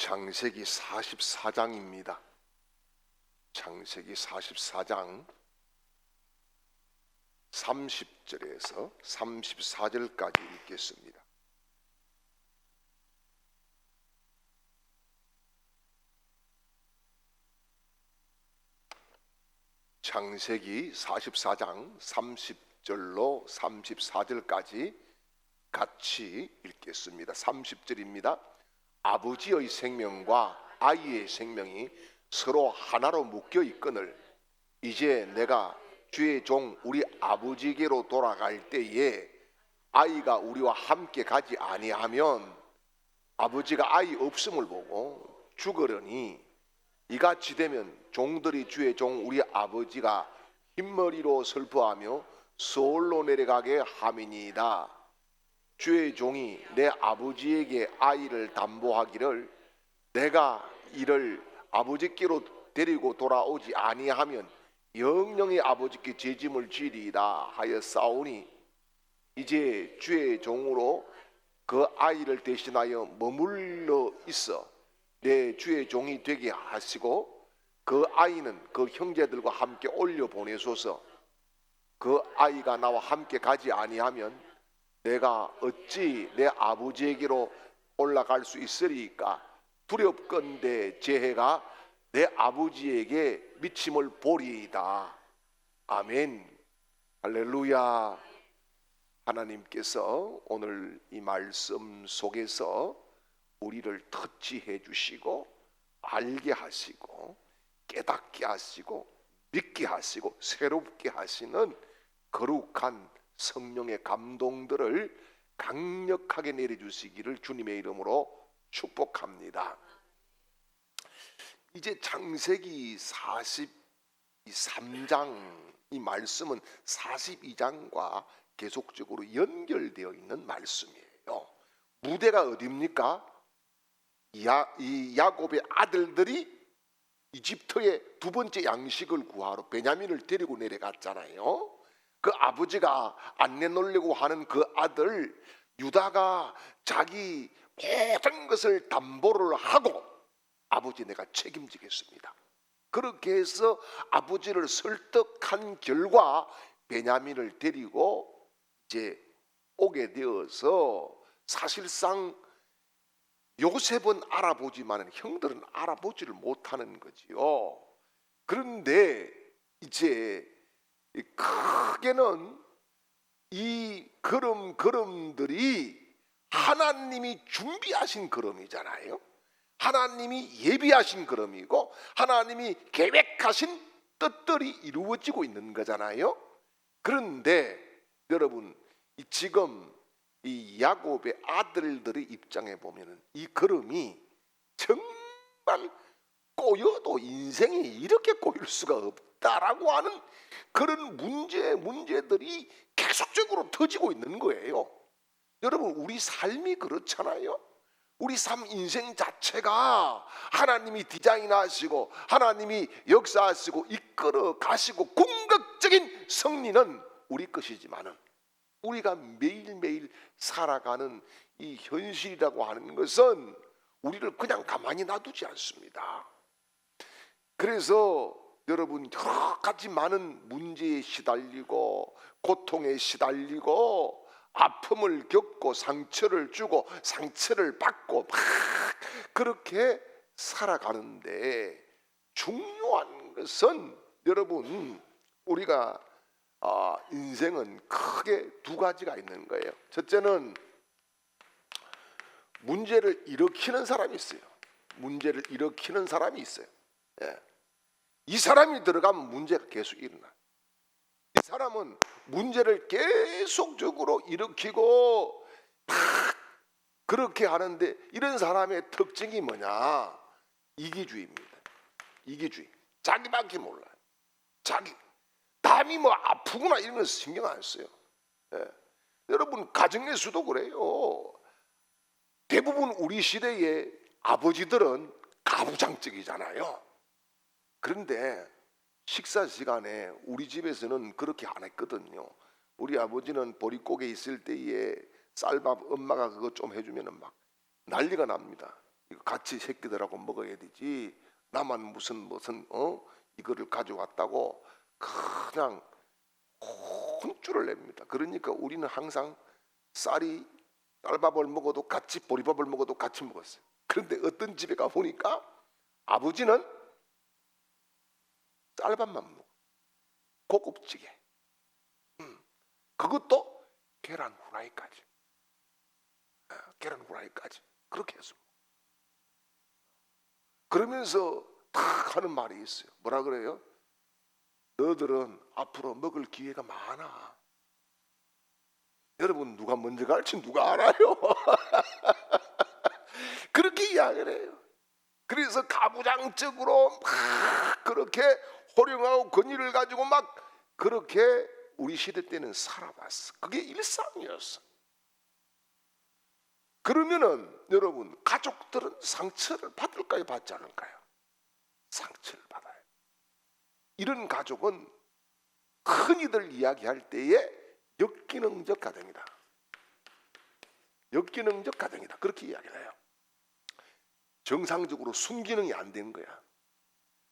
창세기 44장입니다. 창세기 44장 30절에서 34절까지 읽겠습니다. 창세기 44장 30절로 34절까지 같이 읽겠습니다. 30절입니다. 아버지의 생명과 아이의 생명이 서로 하나로 묶여 있거늘 이제 내가 주의 종 우리 아버지에게로 돌아갈 때에 아이가 우리와 함께 가지 아니하면 아버지가 아이 없음을 보고 죽으려니 이같이 되면 종들이 주의 종 우리 아버지가 흰머리로 슬퍼하며 서울로 내려가게 함이니이다. 주의 종이 내 아버지에게 아이를 담보하기를 내가 이를 아버지께로 데리고 돌아오지 아니하면 영영이 아버지께 죄짐을 지리이다 하여 싸우니 이제 주의 종으로 그 아이를 대신하여 머물러 있어 내 주의 종이 되게 하시고 그 아이는 그 형제들과 함께 올려 보내소서. 그 아이가 나와 함께 가지 아니하면 내가 어찌 내 아버지에게로 올라갈 수 있으리까? 두렵건대 제 해가 내 아버지에게 미침을 보리이다. 아멘. 할렐루야. 하나님께서 오늘 이 말씀 속에서 우리를 터치해 주시고 알게 하시고 깨닫게 하시고 믿게 하시고 새롭게 하시는 거룩한 성령의 감동들을 강력하게 내려주시기를 주님의 이름으로 축복합니다. 이제 창세기 43장 이 말씀은 42장과 계속적으로 연결되어 있는 말씀이에요. 무대가 어디입니까? 이 야곱의 아들들이 이집트의 두 번째 양식을 구하러 베냐민을 데리고 내려갔잖아요. 그 아버지가 안 내놓으려고 하는 그 아들 유다가 자기 모든 것을 담보를 하고 아버지 내가 책임지겠습니다. 그렇게 해서 아버지를 설득한 결과 베냐민을 데리고 이제 오게 되어서 사실상 요셉은 알아보지만 형들은 알아보지를 못하는 거지요. 그런데 이제 크게는 이 걸음들이 하나님이 준비하신 걸음이잖아요. 하나님이 예비하신 걸음이고 하나님이 계획하신 뜻들이 이루어지고 있는 거잖아요. 그런데 여러분 지금 이 야곱의 아들들의 입장에 보면은 이 걸음이 정말 꼬여도 인생이 이렇게 꼬일 수가 없다라고 하는 그런 문제들이 계속적으로 터지고 있는 거예요. 여러분 우리 삶이 그렇잖아요. 우리 삶 인생 자체가 하나님이 디자인하시고 하나님이 역사하시고 이끌어 가시고 궁극적인 승리는 우리 것이지만은 우리가 매일매일 살아가는 이 현실이라고 하는 것은 우리를 그냥 가만히 놔두지 않습니다. 그래서 여러분 여러 가지 많은 문제에 시달리고 고통에 시달리고 아픔을 겪고 상처를 주고 상처를 받고 막 그렇게 살아가는데 중요한 것은 여러분 우리가 인생은 크게 두 가지가 있는 거예요. 첫째는 문제를 일으키는 사람이 있어요. 문제를 일으키는 사람이 있어요. 예. 이 사람이 들어가면 문제가 계속 일어나요. 이 사람은 문제를 계속적으로 일으키고 막 그렇게 하는데 이런 사람의 특징이 뭐냐? 이기주의입니다. 이기주의. 자기밖에 몰라요. 자기. 남이 뭐 아프구나 이런 거 신경 안 써요. 예. 여러분 가정에서도 그래요. 대부분 우리 시대의 아버지들은 가부장적이잖아요. 그런데 식사 시간에 우리 집에서는 그렇게 안 했거든요. 우리 아버지는 보릿고개 있을 때에 쌀밥 엄마가 그거 좀 해주면 막 난리가 납니다. 이거 같이 새끼들하고 먹어야 되지. 나만 무슨 이거를 가져왔다고 그냥 혼쭐을 냅니다. 그러니까 우리는 항상 쌀밥을 먹어도 같이, 보리밥을 먹어도 같이 먹었어요. 그런데 어떤 집에 가 보니까 아버지는 쌀밥만 먹어. 고급지게. 그것도 계란 후라이까지. 계란 후라이까지. 그렇게 해서. 그러면서 탁 하는 말이 있어요. 뭐라 그래요? 너들은 앞으로 먹을 기회가 많아. 여러분, 누가 먼저 갈지 누가 알아요? 그렇게 이야기를 해요. 그래서 가부장적으로 막 그렇게 호령하고 권위를 가지고 막 그렇게 우리 시대 때는 살아봤어. 그게 일상이었어. 그러면은 여러분, 가족들은 상처를 받을까요, 받지 않을까요? 상처를 받아요. 이런 가족은 흔히들 이야기할 때에 역기능적 가정이다. 역기능적 가정이다. 그렇게 이야기를 해요. 정상적으로 순기능이 안 된 거야.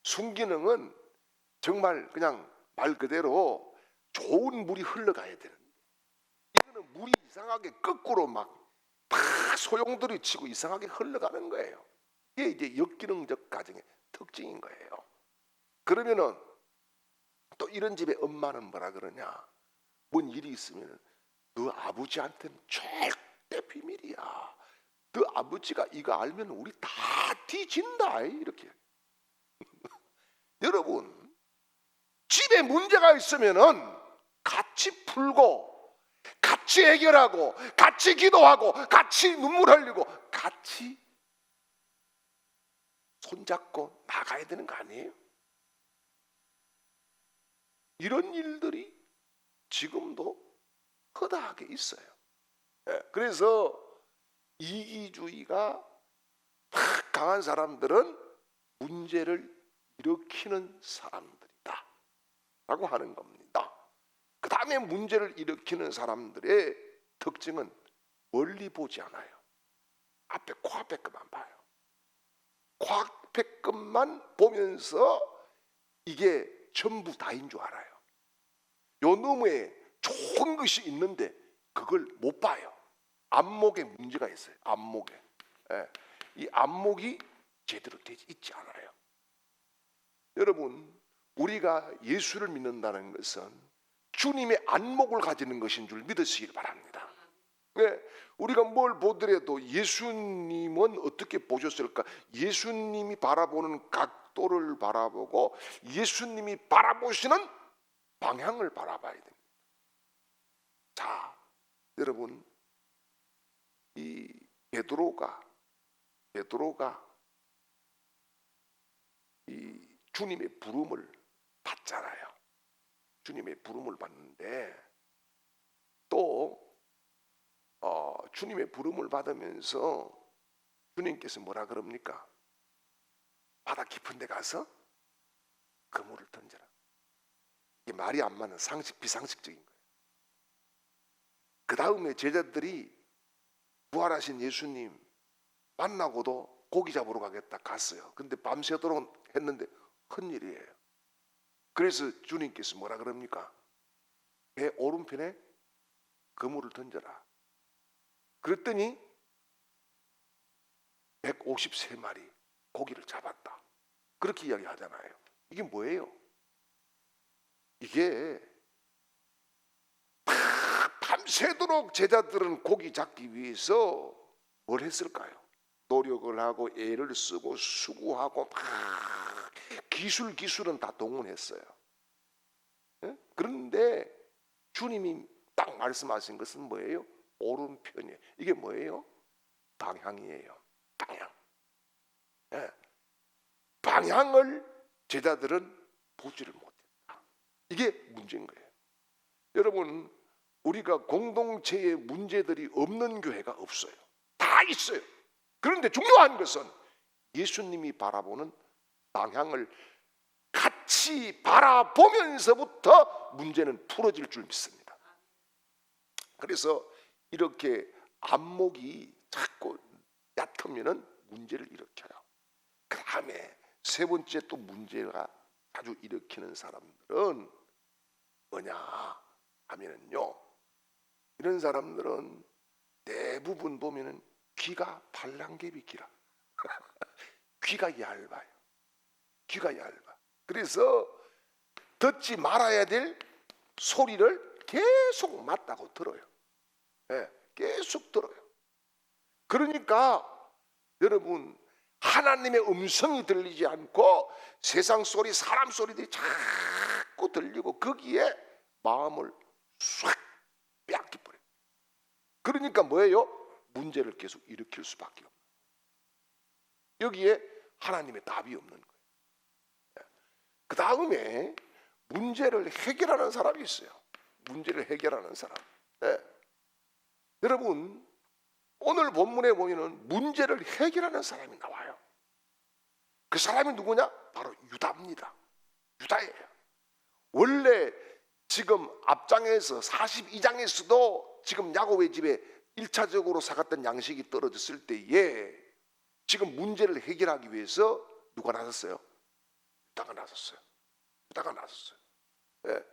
순기능은 정말 그냥 말 그대로 좋은 물이 흘러가야 되는데, 이거는 물이 이상하게 거꾸로 막 소용돌이 치고 이상하게 흘러가는 거예요. 이게 이제 역기능적 가정의 특징인 거예요. 그러면은 또 이런 집에 엄마는 뭐라 그러냐? 뭔 일이 있으면 너 아버지한테는 절대 비밀이야. 너 아버지가 이거 알면 우리 다 뒤진다. 이렇게. 여러분, 집에 문제가 있으면은 같이 풀고 같이 해결하고 같이 기도하고 같이 눈물 흘리고 같이 손잡고 나가야 되는 거 아니에요? 이런 일들이 지금도 허다하게 있어요. 그래서 이기주의가 강한 사람들은 문제를 일으키는 사람들이다 라고 하는 겁니다. 그 다음에 문제를 일으키는 사람들의 특징은 멀리 보지 않아요. 앞에 코앞에 것만 봐요. 코앞에 것만 보면서 이게 전부 다인 줄 알아요. 요 너머에 좋은 것이 있는데 그걸 못 봐요. 안목에 문제가 있어요. 안목에. 이 안목이 제대로 되지 있지 않아요. 여러분, 우리가 예수를 믿는다는 것은 주님의 안목을 가지는 것인 줄 믿으시길 바랍니다. 우리가 뭘 보더라도 예수님은 어떻게 보셨을까? 예수님이 바라보는 각도를 바라보고 예수님이 바라보시는 방향을 바라봐야 됩니다. 자, 여러분, 이 베드로가 이 주님의 부름을 받잖아요. 주님의 부름을 받는데 또 주님의 부름을 받으면서 주님께서 뭐라 그럽니까? 바다 깊은 데 가서 그물을 던져라. 이게 말이 안 맞는 비상식적인 거예요. 그 다음에 제자들이 부활하신 예수님 만나고도 고기 잡으러 가겠다 갔어요. 근데 밤새도록 했는데 큰일이에요. 그래서 주님께서 뭐라 그럽니까? 배 오른편에 그물을 던져라. 그랬더니 153마리 고기를 잡았다. 그렇게 이야기하잖아요. 이게 뭐예요? 이게 밤새도록 제자들은 고기 잡기 위해서 뭘 했을까요? 노력을 하고 애를 쓰고 수고하고 막 기술은 다 동원했어요. 그런데 주님이 딱 말씀하신 것은 뭐예요? 오른편이에요. 이게 뭐예요? 방향이에요. 방향. 방향을 제자들은 보지를 못했다. 이게 문제인 거예요. 여러분, 우리가 공동체에 문제들이 없는 교회가 없어요. 다 있어요. 그런데 중요한 것은 예수님이 바라보는 방향을 같이 바라보면서부터 문제는 풀어질 줄 믿습니다. 그래서 이렇게 안목이 자꾸 얕으면은 문제를 일으켜요. 그 다음에 세 번째 또 문제가 자주 일으키는 사람들은 뭐냐 하면은요, 이런 사람들은 대부분 보면은 귀가 발랑개비 귀라. 귀가 얇아요. 귀가 얇아. 그래서 듣지 말아야 될 소리를 계속 맞다고 들어요. 네, 계속 들어요. 그러니까 여러분, 하나님의 음성이 들리지 않고 세상 소리, 사람 소리들이 자꾸 들리고 거기에 마음을 싹 빼앗겨버려요. 그러니까 뭐예요? 문제를 계속 일으킬 수밖에 없는 거예요. 여기에 하나님의 답이 없는 거예요. 그 다음에 문제를 해결하는 사람이 있어요. 문제를 해결하는 사람. 네. 여러분, 오늘 본문에 보면은 문제를 해결하는 사람이 나와요. 그 사람이 누구냐? 바로 유다입니다. 유다예요. 원래 지금 앞장에서 42장에서도 지금 야곱의 집에 1차적으로 사갔던 양식이 떨어졌을 때에 지금 문제를 해결하기 위해서 누가 나섰어요? 유다가 나섰어요. 유다가 나섰어요. 네.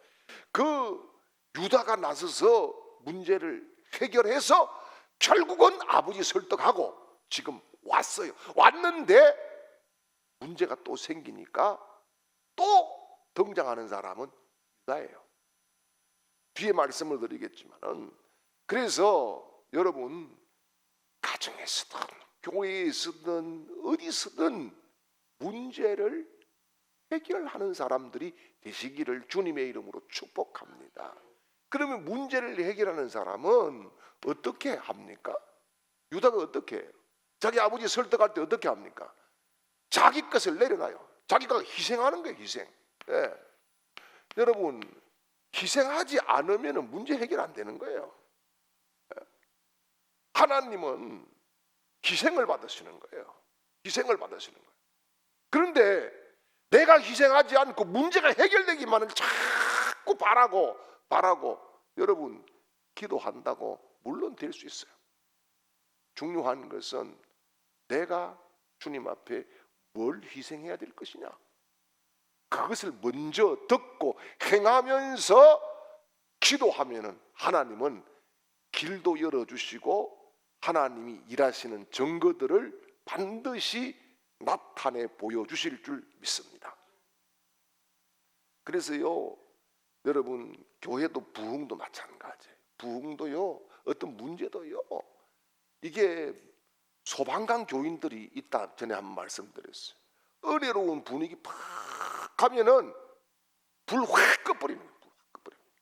그 유다가 나서서 문제를 해결해서 결국은 아버지 설득하고 지금 왔어요. 왔는데 문제가 또 생기니까 또 등장하는 사람은 유다예요. 뒤에 말씀을 드리겠지만은, 그래서 여러분, 가정에서든 교회에서든 어디서든 문제를 해결하는 사람들이 되시기를 주님의 이름으로 축복합니다. 그러면 문제를 해결하는 사람은 어떻게 합니까? 유다가 어떻게 해요? 자기 아버지 설득할 때 어떻게 합니까? 자기 것을 내려놔요. 자기가 희생하는 거예요. 희생. 예. 여러분, 희생하지 않으면 문제 해결 안 되는 거예요. 예. 하나님은 희생을 받으시는 거예요. 희생을 받으시는 거예요. 그런데 내가 희생하지 않고 문제가 해결되기만을 자꾸 바라고 여러분, 기도한다고 물론 될 수 있어요. 중요한 것은 내가 주님 앞에 뭘 희생해야 될 것이냐, 그것을 먼저 듣고 행하면서 기도하면은 하나님은 길도 열어주시고 하나님이 일하시는 증거들을 반드시 나타내 보여주실 줄 믿습니다. 그래서요, 여러분, 교회도 부흥도 마찬가지예요. 부흥도요, 어떤 문제도요, 이게 소방관 교인들이 있다 전에 한번 말씀드렸어요. 은혜로운 분위기 팍 하면은 불 확 꺼버리는 거예요. 불 확 꺼버리는 거예요.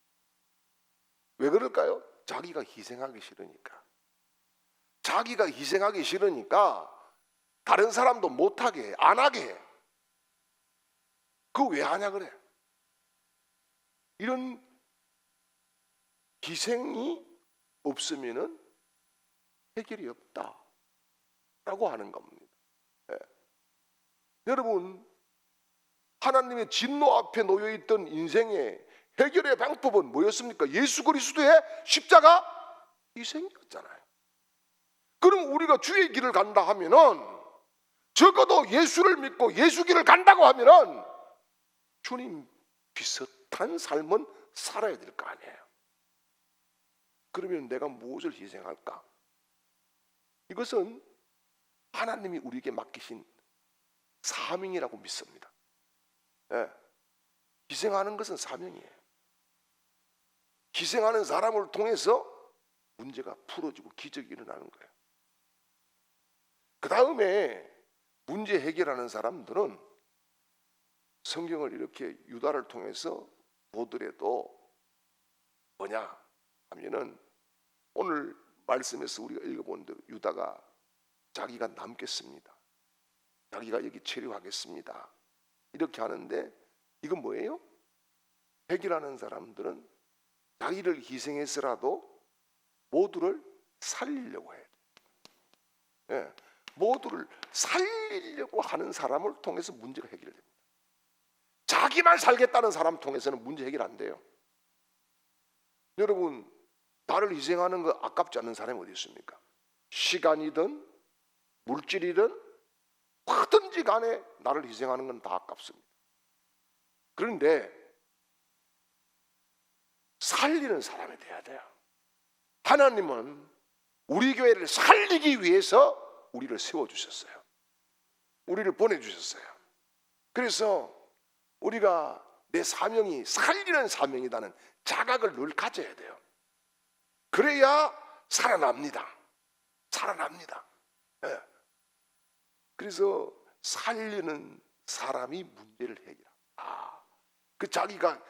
왜 그럴까요? 자기가 희생하기 싫으니까. 자기가 희생하기 싫으니까 다른 사람도 못하게 해, 안 하게 해. 그거 왜 하냐 그래? 이런 희생이 없으면은 해결이 없다라고 하는 겁니다. 예. 여러분, 하나님의 진노 앞에 놓여있던 인생의 해결의 방법은 뭐였습니까? 예수 그리스도의 십자가 희생이었잖아요. 그럼 우리가 주의 길을 간다 하면은, 적어도 예수를 믿고 예수 길을 간다고 하면은 주님 비슷한 삶은 살아야 될 거 아니에요. 그러면 내가 무엇을 희생할까? 이것은 하나님이 우리에게 맡기신 사명이라고 믿습니다. 예. 희생하는 것은 사명이에요. 희생하는 사람을 통해서 문제가 풀어지고 기적이 일어나는 거예요. 그 다음에 문제 해결하는 사람들은 성경을 이렇게 유다를 통해서 보더라도 뭐냐 하면은, 오늘 말씀에서 우리가 읽어본 대로 유다가 자기가 남겠습니다, 자기가 여기 체류하겠습니다, 이렇게 하는데, 이건 뭐예요? 해결하는 사람들은 자기를 희생해서라도 모두를 살리려고 해요. 예, 모두를 살리려고 하는 사람을 통해서 문제가 해결됩니다. 자기만 살겠다는 사람 통해서는 문제 해결 안 돼요. 여러분, 나를 희생하는 거 아깝지 않은 사람이 어디 있습니까? 시간이든 물질이든 뭐든지 간에 나를 희생하는 건 다 아깝습니다. 그런데 살리는 사람이 돼야 돼요. 하나님은 우리 교회를 살리기 위해서 우리를 세워주셨어요. 우리를 보내주셨어요. 그래서 우리가 내 사명이 살리는 사명이라는 자각을 늘 가져야 돼요. 그래야 살아납니다. 살아납니다. 네. 그래서 살리는 사람이 문제를 해결합니다. 그 자기가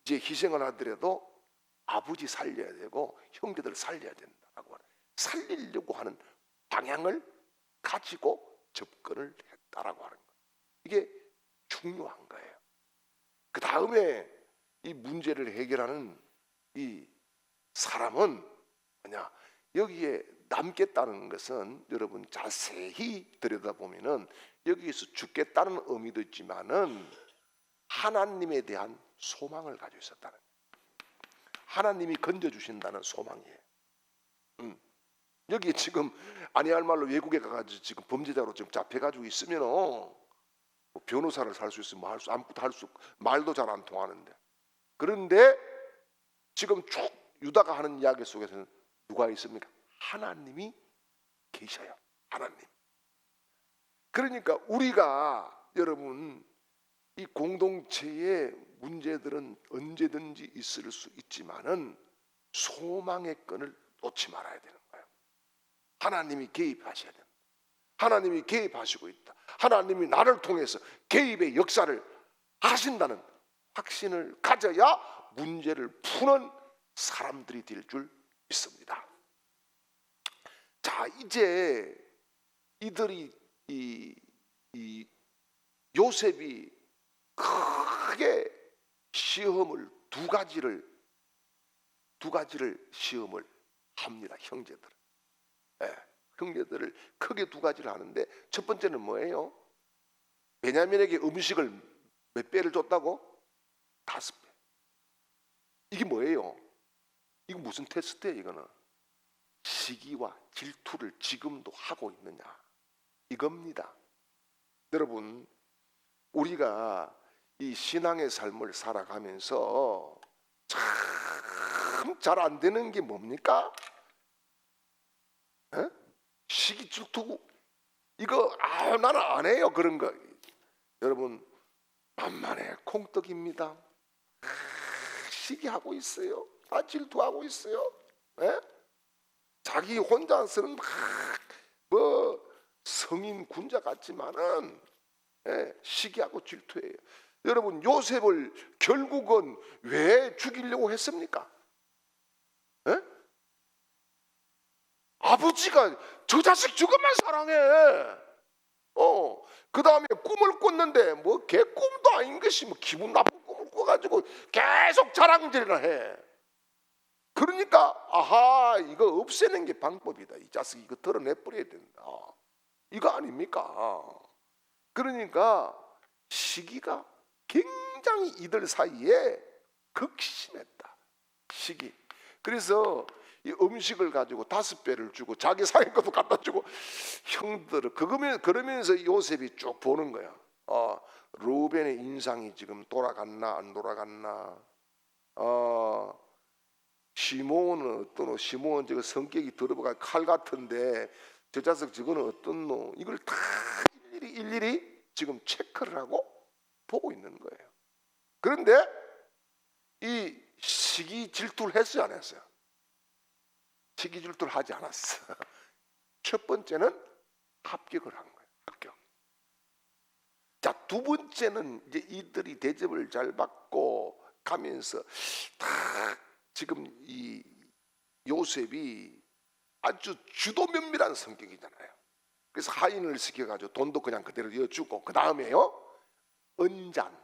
이제 희생을 하더라도 아버지 살려야 되고 형제들 살려야 된다고 하는, 살리려고 하는 방향을 가지고 접근을 했다라고 하는 거예요. 이게 중요한 거예요. 그 다음에 이 문제를 해결하는 이 사람은 뭐냐? 여기에 남겠다는 것은 여러분 자세히 들여다보면은 여기에서 죽겠다는 의미도 있지만은 하나님에 대한 소망을 가지고 있었다는 거예요. 하나님이 건져주신다는 소망이에요. 여기 지금 아니할 말로 외국에 가가지고 지금 범죄자로 지금 잡혀가지고 있으면 뭐 변호사를 살 수 있으면 뭐 할 수, 아무것도 할 수, 말도 잘 안 통하는데, 그런데 지금 쭉 유다가 하는 이야기 속에서는 누가 있습니까? 하나님이 계셔요. 하나님. 그러니까 우리가 여러분 이 공동체의 문제들은 언제든지 있을 수 있지만은 소망의 끈을 놓지 말아야 되는 거예요. 하나님이 개입하셔야 됩니다. 하나님이 개입하시고 있다. 하나님이 나를 통해서 개입의 역사를 하신다는 확신을 가져야 문제를 푸는 사람들이 될 줄 믿습니다. 자, 이제 이들이 이 요셉이 크게 시험을 두 가지를 시험을 합니다. 형제들. 네, 형제들을 크게 두 가지를 하는데, 첫 번째는 뭐예요? 베냐민에게 음식을 몇 배를 줬다고? 5배. 이게 뭐예요? 이거 무슨 테스트예요? 이거는 시기와 질투를 지금도 하고 있느냐, 이겁니다. 여러분, 우리가 이 신앙의 삶을 살아가면서 참 잘 안 되는 게 뭡니까? 에? 시기 질투, 이거 나는 안 해요. 그런 거 여러분 만만해 콩떡입니다. 시기하고 있어요. 다 질투하고 있어요. 에? 자기 혼자서는 뭐 성인 군자 같지만은 시기하고 질투해요. 여러분, 요셉을 결국은 왜 죽이려고 했습니까? 에? 아버지가 저 자식 저것만 사랑해. 그 다음에 꿈을 꿨는데 뭐 개꿈도 아닌 것이 뭐 기분 나쁜 꿈을 꿔가지고 계속 자랑질을 해. 그러니까 아하, 이거 없애는 게 방법이다. 이 자식 이거 덜어내버려야 된다. 이거 아닙니까? 그러니까 시기가 굉장히 이들 사이에 극심했다. 시기. 그래서 이 음식을 가지고 5배를 주고 자기 사인 것도 갖다 주고 형들을 그러면서 요셉이 쭉 보는 거야. 루벤의 인상이 지금 돌아갔나 안 돌아갔나. 시몬은 어떠노? 시몬은 저거 성격이 더러워가 칼 같은데 저 자식 저거는 어떻노? 이걸 다 일일이 지금 체크를 하고 보고 있는 거예요. 그런데 이 시기 질투를 했어요, 안 했어요? 시기 질투를 하지 않았어. 첫 번째는 합격을 한 거예요. 합격. 자, 두 번째는 이제 이들이 대접을 잘 받고 가면서 다 지금 이 요셉이 아주 주도 면밀한 성격이잖아요. 그래서 하인을 시켜가지고 돈도 그냥 그대로 이어주고, 그 다음에요 언잔,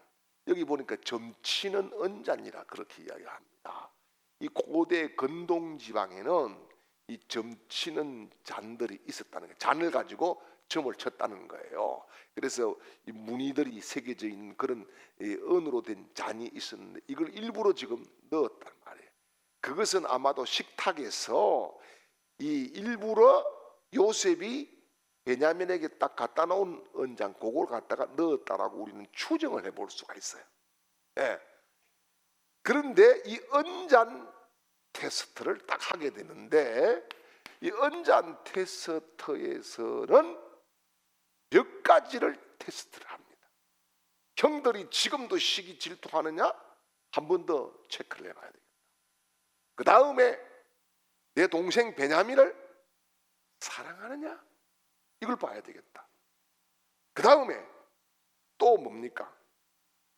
여기 보니까 점치는 언잔이라 그렇게 이야기합니다. 이 고대 근동 지방에는 이 점치는 잔들이 있었다는 거예요. 잔을 가지고 점을 쳤다는 거예요. 그래서 이 무늬들이 새겨져 있는 그런 은으로 된 잔이 있었는데 이걸 일부러 지금 넣었단 말이에요. 그것은 아마도 식탁에서 이 일부러 요셉이 베냐민에게 딱 갖다 놓은 언잔 그걸 갖다가 넣었다라고 우리는 추정을 해볼 수가 있어요. 예. 그런데 이 언잔 테스트를 딱 하게 되는데 이 언잔 테스트에서는 몇 가지를 테스트를 합니다. 형들이 지금도 시기 질투하느냐? 한 번 더 체크를 해봐야 되겠다. 그 다음에 내 동생 베냐민을 사랑하느냐? 이걸 봐야 되겠다. 그 다음에 또 뭡니까?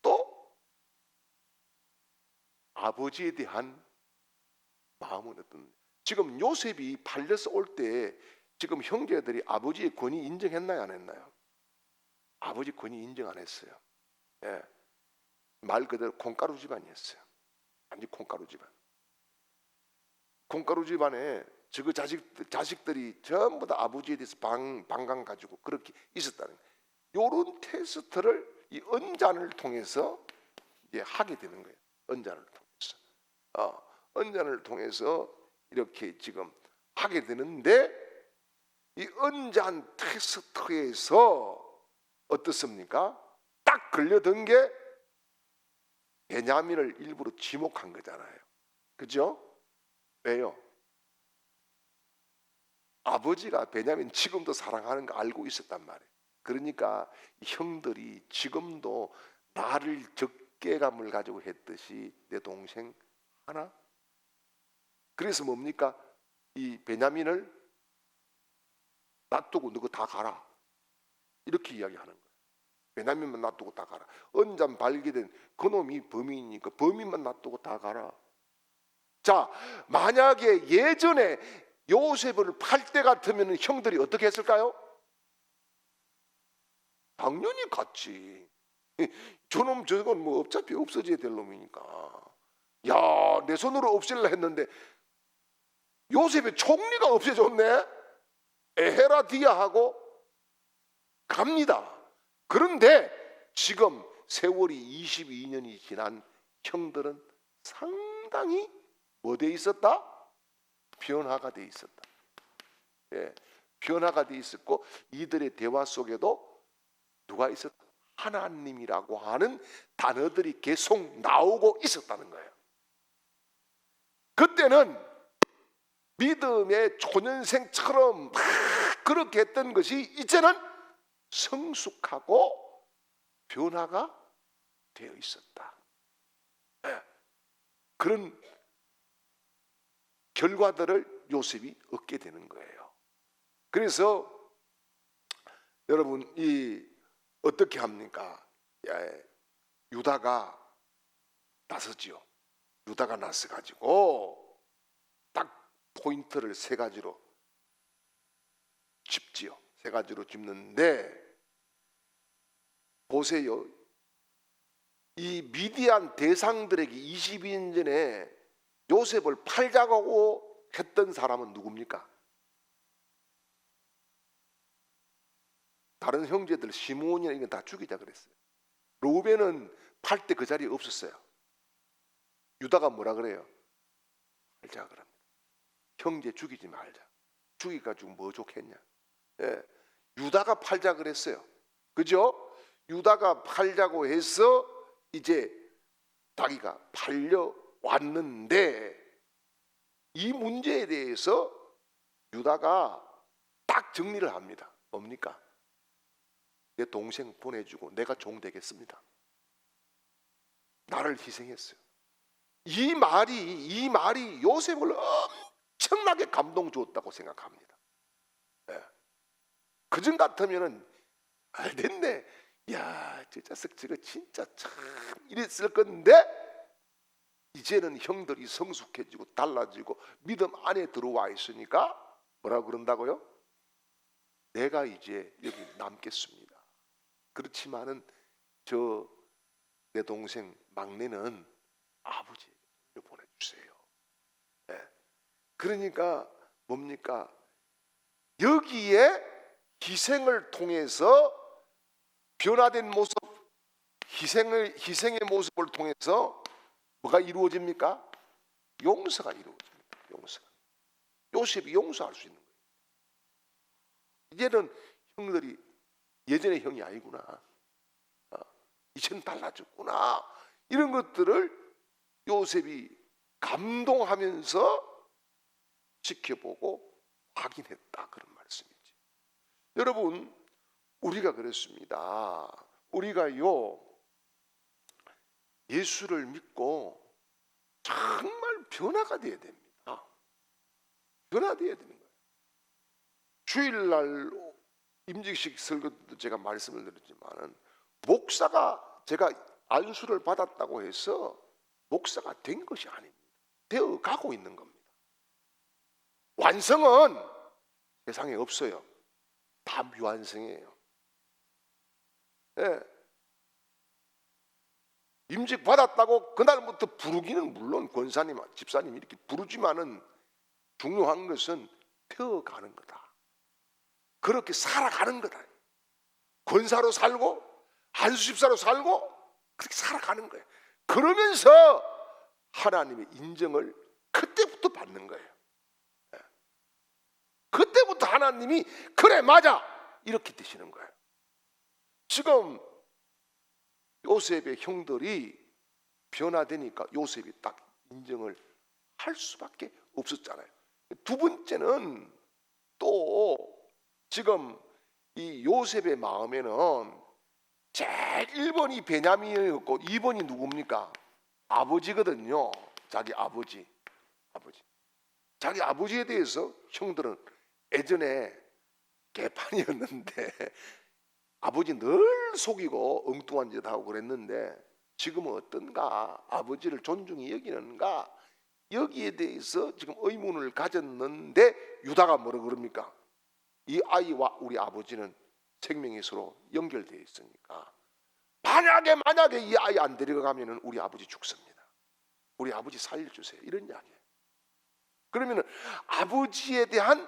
또 아버지에 대한 마음은 어떤? 지금 요셉이 팔려서 올 때 지금 형제들이 아버지의 권위 인정했나요, 안 했나요? 아버지 권위 인정 안 했어요. 예. 말 그대로 콩가루 집안이었어요. 완전 콩가루 집안. 콩가루 집안에 저 자식들이 전부 다 아버지에 대해서 반감 가지고 그렇게 있었다는 거예요. 요런 테스트를 이 언잔을 통해서 이제 하게 되는 거예요. 언잔을 통해서. 언잔을 통해서 이렇게 지금 하게 되는데 이 언잔 테스트에서 어떻습니까? 딱 걸려든 게 베냐민을 일부러 지목한 거잖아요. 그죠? 왜요? 아버지가 베냐민 지금도 사랑하는 거 알고 있었단 말이에요. 그러니까 형들이 지금도 나를 적개감을 가지고 했듯이 내 동생 하나? 그래서 뭡니까? 이 베냐민을 놔두고 너가 다 가라. 이렇게 이야기하는 거예요. 베냐민만 놔두고 다 가라. 언잔 발기된 그놈이 범인이니까 범인만 놔두고 다 가라. 자, 만약에 예전에 요셉을 팔 때 같으면 형들이 어떻게 했을까요? 당연히 갔지. 저놈 저건 뭐 어차피 없어져야 될 놈이니까. 야, 내 손으로 없애려 했는데 요셉의 총리가 없애줬네. 에헤라디아하고 갑니다. 그런데 지금 세월이 22년이 지난 형들은 상당히 뭐 돼 있었다? 변화가 돼 있었다. 예, 변화가 돼 있었고 이들의 대화 속에도 누가 있었다? 하나님이라고 하는 단어들이 계속 나오고 있었다는 거예요. 그때는 믿음의 초년생처럼 막 그렇게 했던 것이 이제는 성숙하고 변화가 되어 있었다. 네. 그런 결과들을 요셉이 얻게 되는 거예요. 그래서 여러분 이 어떻게 합니까? 유다가 나서지요. 유다가 나서가지고 딱 포인트를 세 가지로 짚지요. 세 가지로 짚는데 보세요. 이 미디안 대상들에게 22년 전에 요셉을 팔자고 했던 사람은 누굽니까? 다른 형제들 시므온이나 이건 다 죽이자 그랬어요. 루벤은 팔 때 그 자리에 없었어요. 유다가 뭐라 그래요? 팔자 그럽니다. 형제 죽이지 말자. 죽이가지고 뭐 좋겠냐? 예. 유다가 팔자 그랬어요. 그죠? 유다가 팔자고 해서 이제 자기가 팔려왔는데 이 문제에 대해서 유다가 딱 정리를 합니다. 뭡니까? 내 동생 보내주고 내가 종 되겠습니다. 나를 희생했어요. 이 말이 요셉을 엄청나게 감동 주었다고 생각합니다. 네. 그전 같으면은 알겠네. 야, 저 자식 저거 진짜 참 이랬을 건데 이제는 형들이 성숙해지고 달라지고 믿음 안에 들어와 있으니까 뭐라고 그런다고요? 내가 이제 여기 남겠습니다. 그렇지만은 내 동생 막내는 아버지에게 보내주세요. 네. 그러니까 뭡니까? 여기에 희생을 통해서 변화된 모습, 희생의 모습을 통해서 뭐가 이루어집니까? 용서가 이루어집니다. 용서가. 요셉이 용서할 수 있는 거예요. 이제는 형들이 예전의 형이 아니구나. 이제는 달라졌구나. 이런 것들을 요셉이 감동하면서 지켜보고 확인했다. 그런 말씀이지. 여러분, 우리가 그랬습니다. 우리가요, 예수를 믿고 정말 변화가 되어야 됩니다. 변화되어야 되는 거예요. 주일날 임직식 설교도 제가 말씀을 드렸지만은, 목사가 제가 안수를 받았다고 해서 목사가 된 것이 아닙니다. 되어 가고 있는 겁니다. 완성은 세상에 없어요. 다 미완성이에요. 예. 임직 받았다고 그날부터 부르기는 물론 권사님, 집사님 이렇게 부르지만은 중요한 것은 되어가는 거다. 그렇게 살아가는 거다. 권사로 살고 안수집사로 살고 그렇게 살아가는 거예요. 그러면서 하나님의 인정을 그때부터 받는 거예요. 그때부터 하나님이 그래 맞아 이렇게 되시는 거예요. 지금 요셉의 형들이 변화되니까 요셉이 딱 인정을 할 수밖에 없었잖아요. 두 번째는 또 지금 이 요셉의 마음에는 제일 1번이 베냐민이었고 2번이 누굽니까? 아버지거든요. 자기 아버지. 자기 아버지에 대해서 형들은 예전에 개판이었는데 아버지 늘 속이고 엉뚱한 짓 하고 그랬는데 지금은 어떤가? 아버지를 존중히 여기는가? 여기에 대해서 지금 의문을 가졌는데 유다가 뭐라 그럽니까? 이 아이와 우리 아버지는 생명이 서로 연결되어 있으니까 만약에 이 아이 안 데려가면 우리 아버지 죽습니다. 우리 아버지 살려주세요. 이런 이야기예요. 그러면 아버지에 대한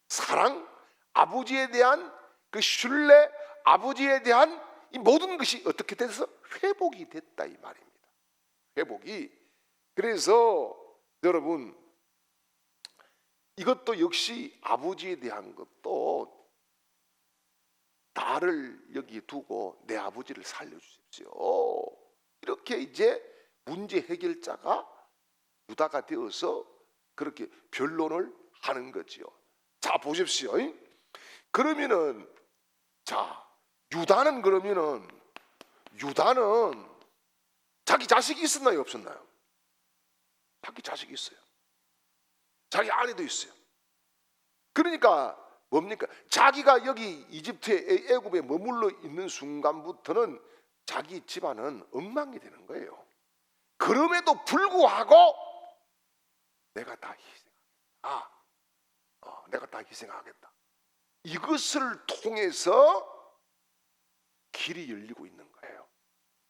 사랑, 아버지에 대한 그 신뢰, 아버지에 대한 이 모든 것이 어떻게 돼서 회복이 됐다 이 말입니다. 회복이. 그래서 여러분 이것도 역시 아버지에 대한 것도 나를 여기 두고 내 아버지를 살려주십시오. 이렇게 이제 문제 해결자가 유다가 되어서 그렇게 변론을 하는 거지요. 자 보십시오. 그러면은 자 유다는 자기 자식이 있었나요 없었나요? 자기 자식이 있어요. 자기 아내도 있어요. 그러니까 뭡니까? 자기가 여기 이집트의 애굽에 머물러 있는 순간부터는 자기 집안은 엉망이 되는 거예요. 그럼에도 불구하고 내가 다 희생하겠다. 내가 다 희생하겠다. 이것을 통해서 길이 열리고 있는 거예요.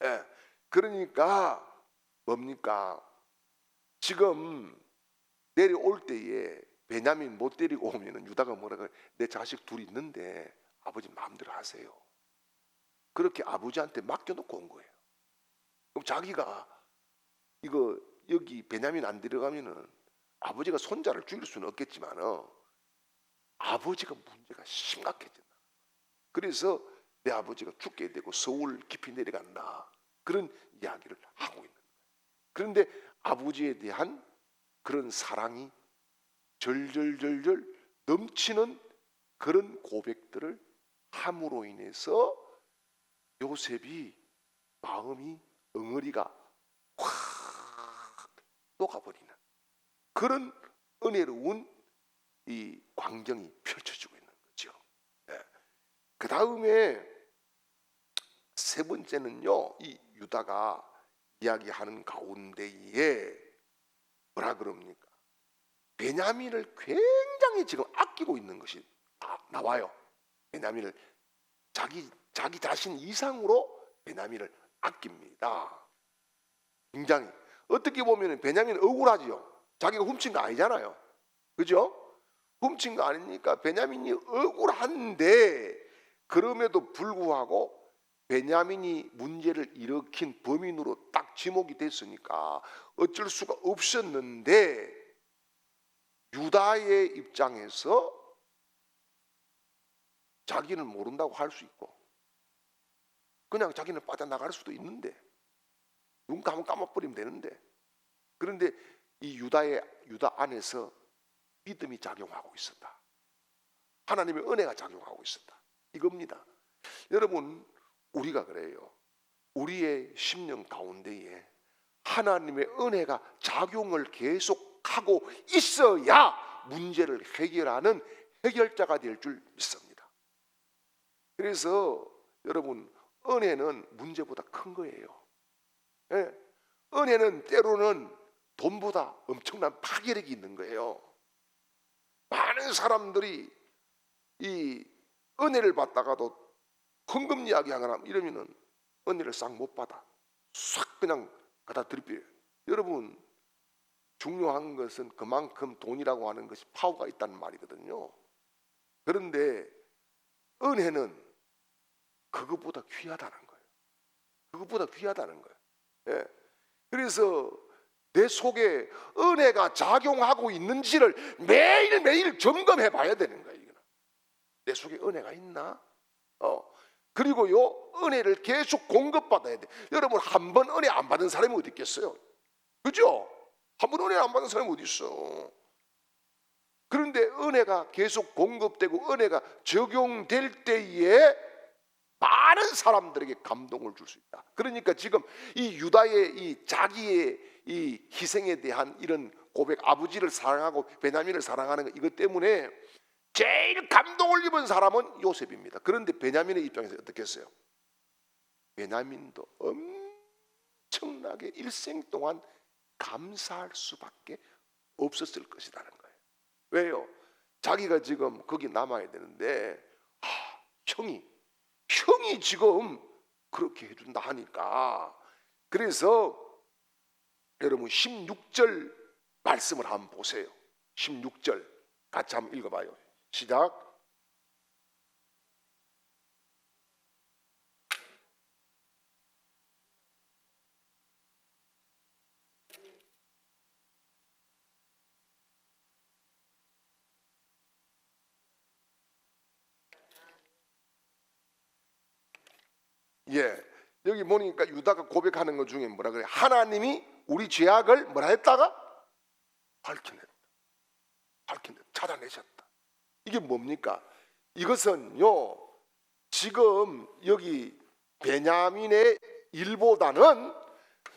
예. 그러니까 뭡니까? 지금 내려올 때에 베냐민 못 데리고 오면은 유다가 뭐라고 내 자식 둘이 있는데 아버지 마음대로 하세요. 그렇게 아버지한테 맡겨놓고 온 거예요. 그럼 자기가 이거 여기 베냐민 안 데려가면은 아버지가 손자를 죽일 수는 없겠지만 아버지가 문제가 심각해진다. 그래서 내 아버지가 죽게 되고 서울 깊이 내려간다. 그런 이야기를 하고 있는 거예요. 그런데 아버지에 대한 그런 사랑이 절절절절 넘치는 그런 고백들을 함으로 인해서 요셉이 마음이 엉어리가 확 녹아버리는 그런 은혜로운 이 광경이 펼쳐지고 있는 거죠. 그 다음에 세 번째는요, 이 유다가 이야기하는 가운데에 뭐라 그럽니까? 베냐민을 굉장히 지금 아끼고 있는 것이 나와요. 베냐민을 자기 자신 이상으로 베냐민을 아낍니다. 굉장히 어떻게 보면 베냐민 억울하지요. 자기가 훔친 거 아니잖아요. 그죠? 훔친 거 아니니까 베냐민이 억울한데 그럼에도 불구하고 베냐민이 문제를 일으킨 범인으로 딱 지목이 됐으니까 어쩔 수가 없었는데 유다의 입장에서 자기는 모른다고 할 수 있고 그냥 자기는 빠져나갈 수도 있는데 눈 감으면 감아버리면 되는데, 그런데 이 유다 안에서 믿음이 작용하고 있었다. 하나님의 은혜가 작용하고 있었다. 이겁니다. 여러분, 우리가 그래요. 우리의 심령 가운데에 하나님의 은혜가 작용을 계속하고 있어야 문제를 해결하는 해결자가 될 줄 믿습니다. 그래서 여러분, 은혜는 문제보다 큰 거예요. 예. 은혜는 때로는 돈보다 엄청난 파괴력이 있는 거예요. 많은 사람들이 이 은혜를 받다가도 헌금 이야기하거나 이러면은 은혜를 싹 못 받아. 싹 그냥 갖다 들이빼요. 여러분, 중요한 것은 그만큼 돈이라고 하는 것이 파워가 있다는 말이거든요. 그런데 은혜는 그것보다 귀하다는 거예요. 그것보다 귀하다는 거예요. 예. 그래서 내 속에 은혜가 작용하고 있는지를 매일매일 점검해 봐야 되는 거예요. 이거는. 내 속에 은혜가 있나? 그리고요, 은혜를 계속 공급받아야 돼. 여러분, 한 번 은혜 안 받은 사람이 어디 있겠어요? 그죠? 한 번 은혜 안 받은 사람이 어디 있어? 그런데 은혜가 계속 공급되고 은혜가 적용될 때에 많은 사람들에게 감동을 줄 수 있다. 그러니까 지금 이 유다의 이 자기의 이 희생에 대한 이런 고백, 아버지를 사랑하고 베냐민을 사랑하는 것, 이것 때문에 제일 감동을 입은 사람은 요셉입니다. 그런데 베냐민의 입장에서 어떻겠어요? 베냐민도 엄청나게 일생 동안 감사할 수밖에 없었을 것이라는 거예요. 왜요? 자기가 지금 거기 남아야 되는데 형이 지금 그렇게 해준다 하니까, 그래서 여러분 16절 말씀을 한번 보세요. 16절 같이 한번 읽어봐요. 시작. 예, 여기 보니까 유다가 고백하는 것 중에 뭐라 그래? 하나님이 우리 죄악을 뭐라 했다가 밝혀냈다. 찾아내셨다. 이게 뭡니까? 이것은요, 지금 여기 베냐민의 일보다는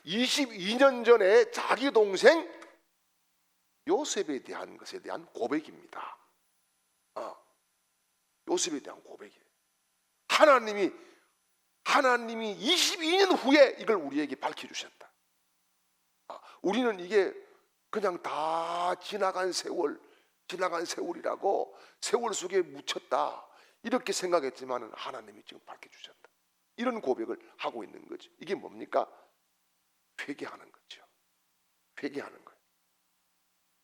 22년 전에 자기 동생 요셉에 대한 것에 대한 고백입니다. 요셉에 대한 고백이에요. 하나님이 22년 후에 이걸 우리에게 밝혀주셨다. 우리는 이게 그냥 다 지나간 세월이라고 세월 속에 묻혔다 이렇게 생각했지만 하나님이 지금 밝혀주셨다. 이런 고백을 하고 있는 거죠. 이게 뭡니까? 회개하는 거죠. 회개하는 거예요.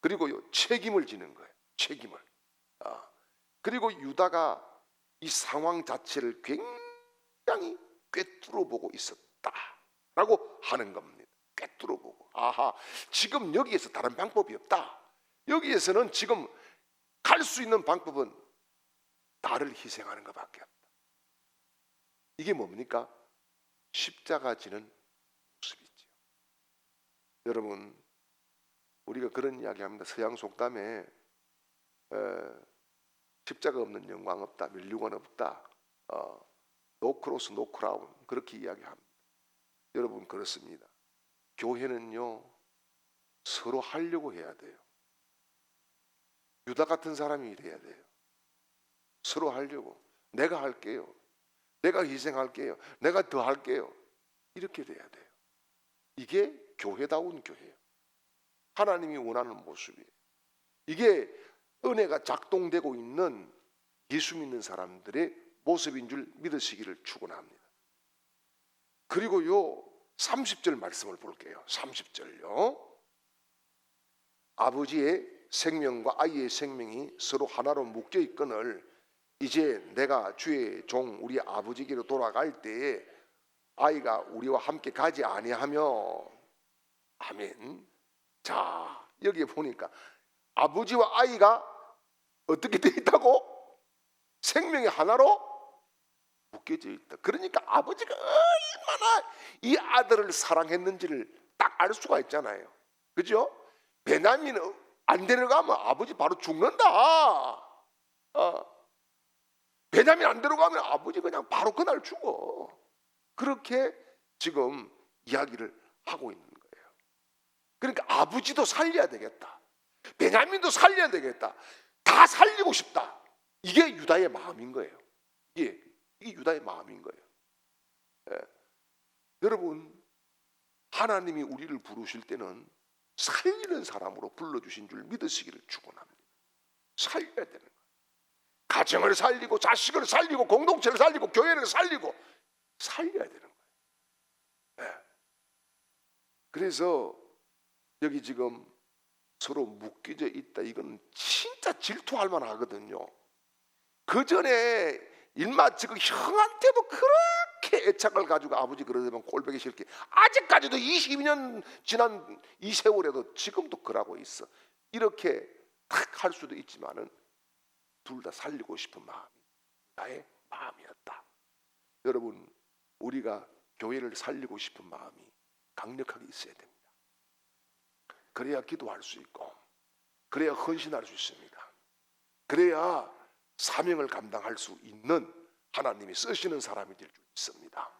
그리고 책임을 지는 거예요. 책임을. 그리고 유다가 이 상황 자체를 굉장히 꿰뚫어 보고 있었다라고 하는 겁니다. 꿰뚫어 보고, 아하, 지금 여기에서 다른 방법이 없다. 여기에서는 지금 갈 수 있는 방법은 나를 희생하는 것밖에 없다. 이게 뭡니까? 십자가 지는 모습이죠. 여러분, 우리가 그런 이야기합니다. 서양 속담에 십자가 없는 영광 없다, 면류관 없다, 노 크로스 노 크라운, 그렇게 이야기합니다. 여러분, 그렇습니다. 교회는요, 서로 하려고 해야 돼요. 유다 같은 사람이 이래야 돼요. 서로 하려고. 내가 할게요. 내가 희생할게요. 내가 더 할게요. 이렇게 돼야 돼요. 이게 교회다운 교회예요. 하나님이 원하는 모습이에요. 이게 은혜가 작동되고 있는 예수 믿는 사람들의 모습인 줄 믿으시기를 축원합니다. 그리고요, 30절 말씀을 볼게요. 30절요. 아버지의 생명과 아이의 생명이 서로 하나로 묶여 있거늘 이제 내가 주의 종 우리 아버지께로 돌아갈 때에 아이가 우리와 함께 가지 아니하며. 아멘. 자, 여기에 보니까 아버지와 아이가 어떻게 돼 있다고? 생명의 하나로 묶여져 있다. 그러니까 아버지가 얼마나 이 아들을 사랑했는지를 딱 알 수가 있잖아요. 그죠? 베냐민은 안 데려가면 아버지 바로 죽는다. 베냐민 안 데려가면 아버지 그냥 바로 그날 죽어. 그렇게 지금 이야기를 하고 있는 거예요. 그러니까 아버지도 살려야 되겠다. 베냐민도 살려야 되겠다. 다 살리고 싶다. 이게 유다의 마음인 거예요. 이게 유다의 마음인 거예요. 예. 여러분, 하나님이 우리를 부르실 때는 살리는 사람으로 불러주신 줄 믿으시기를 축원합니다. 살려야 되는 거예요. 가정을 살리고 자식을 살리고 공동체를 살리고 교회를 살리고 살려야 되는 거예요. 예. 그래서 여기 지금 서로 묶여져 있다. 이건 진짜 질투할 만하거든요. 그 전에 일마 지금 형한테도 그렇게 애착을 가지고 아버지 그러면 꼴보기 싫게 아직까지도 22년 지난 이 세월에도 지금도 그러고 있어. 이렇게 딱 할 수도 있지만은 둘 다 살리고 싶은 마음이 나의 마음이었다. 여러분, 우리가 교회를 살리고 싶은 마음이 강력하게 있어야 됩니다. 그래야 기도할 수 있고, 그래야 헌신할 수 있습니다. 그래야 사명을 감당할 수 있는 하나님이 쓰시는 사람이 될 줄 믿습니다.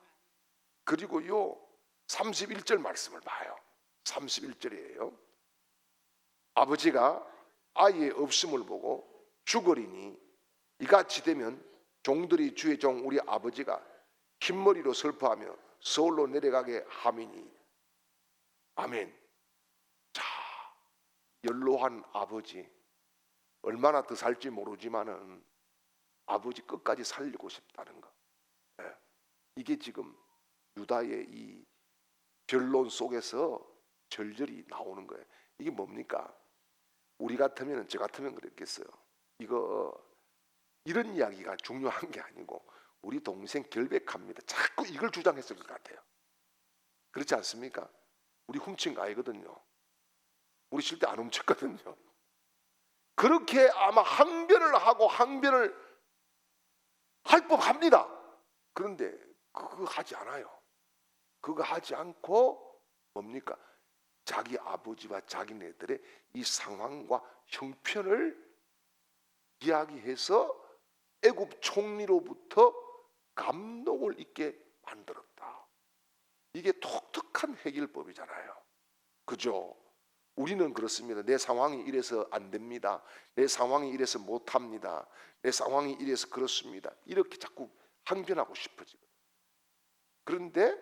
그리고요 31절 말씀을 봐요. 31절이에요. 아버지가 아이의 없음을 보고 죽으리니 이같이 되면 종들이 주의 종 우리 아버지가 흰머리로 슬퍼하며 서울로 내려가게 함이니. 아멘. 자, 연로한 아버지 얼마나 더 살지 모르지만은 아버지 끝까지 살리고 싶다는 거. 예. 이게 지금 유다의 이 변론 속에서 절절히 나오는 거예요. 이게 뭡니까? 우리 같으면, 저 같으면 그랬겠어요. 이런 이야기가 중요한 게 아니고 우리 동생 결백합니다. 자꾸 이걸 주장했을 것 같아요. 그렇지 않습니까? 우리 훔친 거 아니거든요. 우리 쉴 때 안 훔쳤거든요. 그렇게 아마 항변을 하고 항변을 할 법합니다. 그런데 그거 하지 않아요. 그거 하지 않고 뭡니까? 자기 아버지와 자기네들의 이 상황과 형편을 이야기해서 애굽 총리로부터 감동을 잊게 만들었다. 이게 독특한 해결법이잖아요. 그죠? 우리는 그렇습니다. 내 상황이 이래서 안 됩니다. 내 상황이 이래서 못합니다. 내 상황이 이래서 그렇습니다. 이렇게 자꾸 항변하고 싶어지거든요. 그런데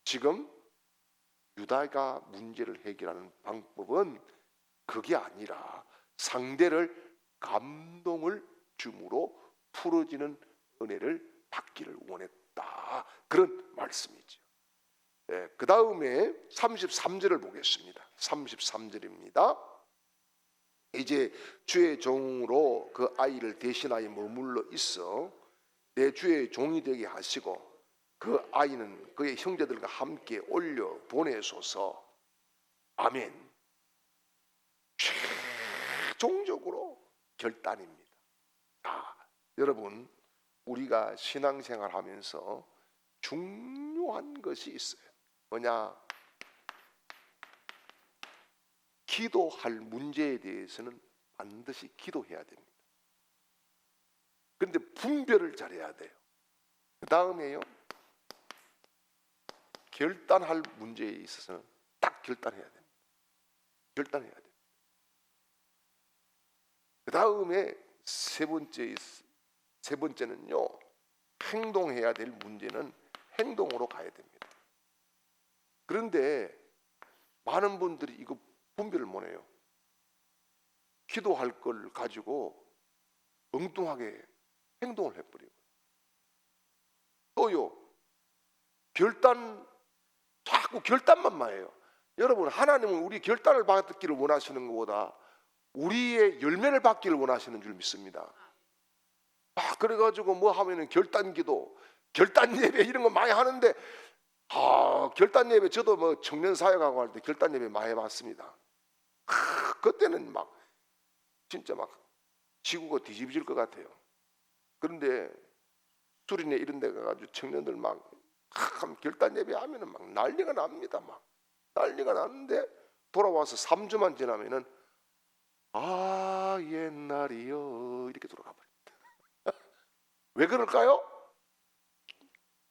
지금 유다가 문제를 해결하는 방법은 그게 아니라 상대를 감동을 줌으로 풀어지는 은혜를 받기를 원했다. 그런 말씀이죠. 네, 그 다음에 33절을 보겠습니다. 33절입니다. 이제 주의 종으로 그 아이를 대신하여 머물러 있어 내 주의 종이 되게 하시고 그 아이는 그의 형제들과 함께 올려 보내소서. 아멘. 최종적으로 결단입니다. 여러분, 우리가 신앙생활 하면서 중요한 것이 있어요. 뭐냐? 기도할 문제에 대해서는 반드시 기도해야 됩니다. 그런데 분별을 잘해야 돼요. 그 다음에요, 결단할 문제에 있어서는 딱 결단해야 됩니다. 결단해야 돼요. 그 다음에 세 번째는요, 행동해야 될 문제는 행동으로 가야 됩니다. 그런데 많은 분들이 이거 분별을 못해요. 기도할 걸 가지고 엉뚱하게 행동을 해버리고, 또요 자꾸 결단만 말해요. 여러분, 하나님은 우리 결단을 받기를 원하시는 것보다 우리의 열매를 받기를 원하시는 줄 믿습니다. 그래가지고 뭐 하면은 결단기도, 결단 예배 이런 거 많이 하는데, 결단 예배 저도 뭐 청년 사역하고 할 때 결단 예배 많이 해봤습니다. 그때는 막 진짜 막 지구가 뒤집어질 것 같아요. 그런데 수리네 이런 데 가가지고 청년들 막 결단 예배하면은 막 난리가 납니다. 막 난리가 나는데 돌아와서 3주만 지나면은 아 옛날이요 이렇게 돌아가 버립니다. 왜 그럴까요?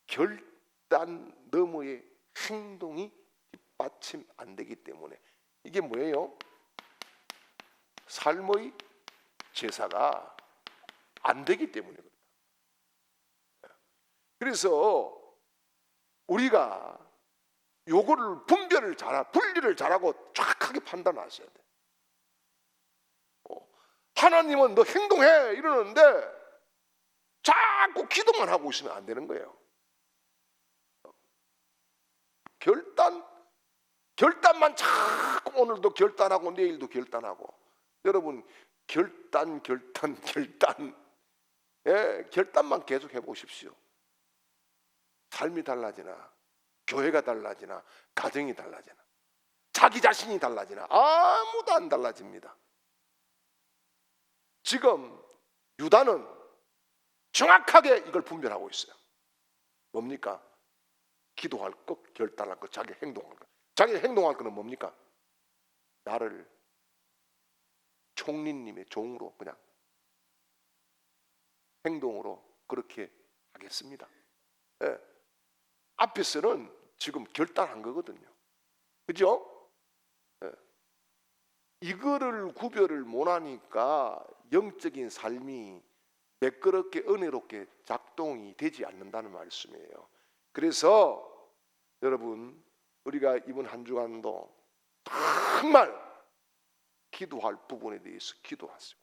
결단 너머의 행동이 뒷받침 안 되기 때문에. 이게 뭐예요? 삶의 제사가 안 되기 때문에 그렇다. 그래서 우리가 요거를 분리를 잘하고 정확하게 판단하셔야 돼. 하나님은 너 행동해 이러는데 자꾸 기도만 하고 있으면 안 되는 거예요. 결단만 자꾸 오늘도 결단하고 내일도 결단하고. 여러분 결단만 계속 해보십시오. 삶이 달라지나 교회가 달라지나 가정이 달라지나 자기 자신이 달라지나 아무도 안 달라집니다. 지금 유다는 정확하게 이걸 분별하고 있어요. 뭡니까? 기도할 것, 결단할 것, 자기 행동할 것. 자기 행동할 것은 뭡니까? 나를 총리님의 종으로 그냥 행동으로 그렇게 하겠습니다. 예. 앞에서는 지금 결단한 거거든요. 그죠? 예. 이거를 구별을 못하니까 영적인 삶이 매끄럽게 은혜롭게 작동이 되지 않는다는 말씀이에요. 그래서 여러분 우리가 이번 한 주간도 정말 기도할 부분에 대해서 기도하세요.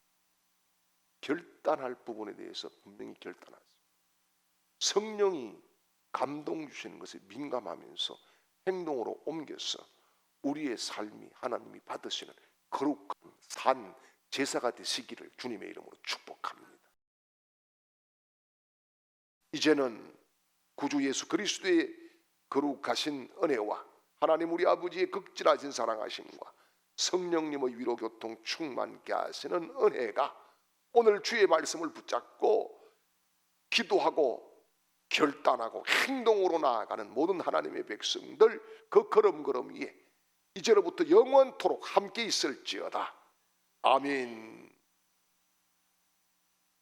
결단할 부분에 대해서 분명히 결단하세요. 성령이 감동 주시는 것에 민감하면서 행동으로 옮겨서 우리의 삶이 하나님이 받으시는 거룩한 산 제사가 되시기를 주님의 이름으로 축복합니다. 이제는 구주 예수 그리스도의 거룩하신 은혜와 하나님 우리 아버지의 극진하신 사랑하심과 성령님의 위로 교통 충만케 하시는 은혜가 오늘 주의 말씀을 붙잡고 기도하고 결단하고 행동으로 나아가는 모든 하나님의 백성들 그 걸음걸음 위에 이제로부터 영원토록 함께 있을지어다. 아멘.